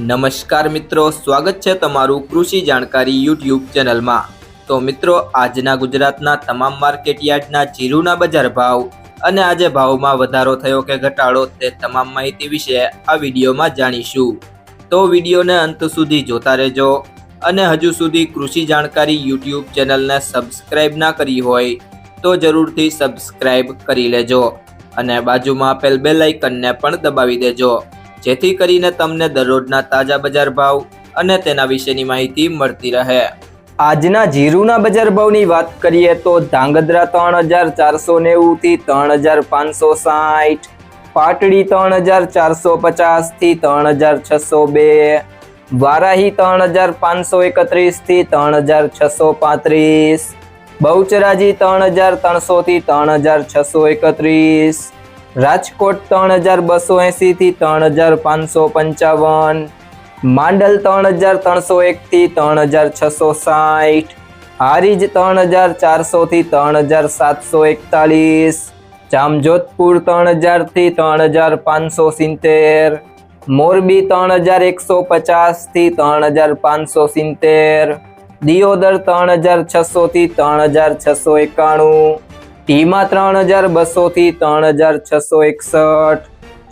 નમસ્કાર મિત્રો, સ્વાગત છે તમારું કૃષિ જાણકારી યુટ્યુબ ચેનલમાં। તો મિત્રો, આજના ગુજરાતના તમામ માર્કેટ યાર્ડના જીરુના બજાર ભાવ અને આજે ભાવમાં વધારો થયો કે ઘટાડો તે તમામ માહિતી વિશે આ વિડીયોમાં જાણીશું। તો વિડીયોને અંત સુધી જોતા રહેજો અને હજુ સુધી કૃષિ જાણકારી યુટ્યુબ ચેનલને સબસ્ક્રાઇબ ના કરી હોય તો જરૂરથી સબસ્ક્રાઇબ કરી લેજો અને બાજુમાં આપેલ બેલ આઇકનને પણ દબાવી દેજો, જેથી કરીને તમને દરરોજના તાજા બજાર ભાવ અને તેના વિશેની માહિતી મળતી રહે। આજના જીરુના બજાર ભાવની વાત કરીએ તો ધાંગધ્રા 3490 થી 3560, પાટડી 3450 થી 3602, વારાહી 3531 થી 3635, બહુચરાજી 3300 થી 3631, રાજકોટ 3280 થી 3555, માંડલ 3301 થી 3660, હારીજ 3400 થી 3741, જામજોધપુર 3000 થી 3570, મોરબી 3150 થી 3570, દિયોદર 3600 થી 3691, ટીમા 3200 થી 3661,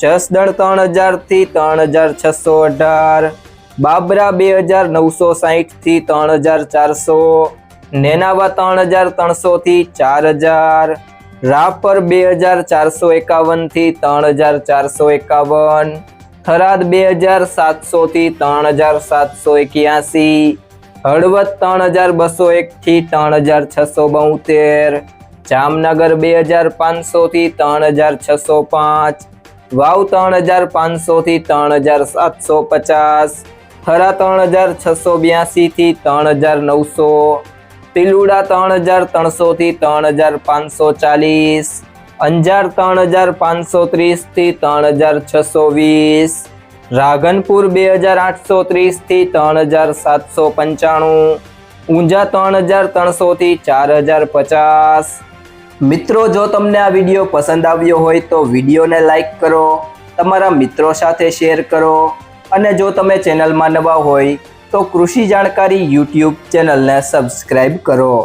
જસદણ 3000 થી 3618, બાબરા 2960 થી 3400, નેનાવા 3300 થી 4000, રાપર 2451 થી 3451, થરાદ 2700 થી 3781, હળવદ 3201 થી 3672, જામનગર 2500 થી 3605, વાવ 3500 થી 3750, થરા 3682 થી 3900, તિલુડા 3300 થી 3540, અંજાર 3530 થી 3620, રાધનપુર 2830 થી 3795, ઊંઝા 3300 થી 4050। મિત્રો, જો તમને આ વિડીયો પસંદ આવ્યો હોય તો વિડીયોને લાઈક કરો, તમારા મિત્રો સાથે શેર કરો અને જો તમે ચેનલમાં નવા હોય તો કૃષિ જાણકારી યુટ્યુબ ચેનલને સબસ્ક્રાઇબ કરો।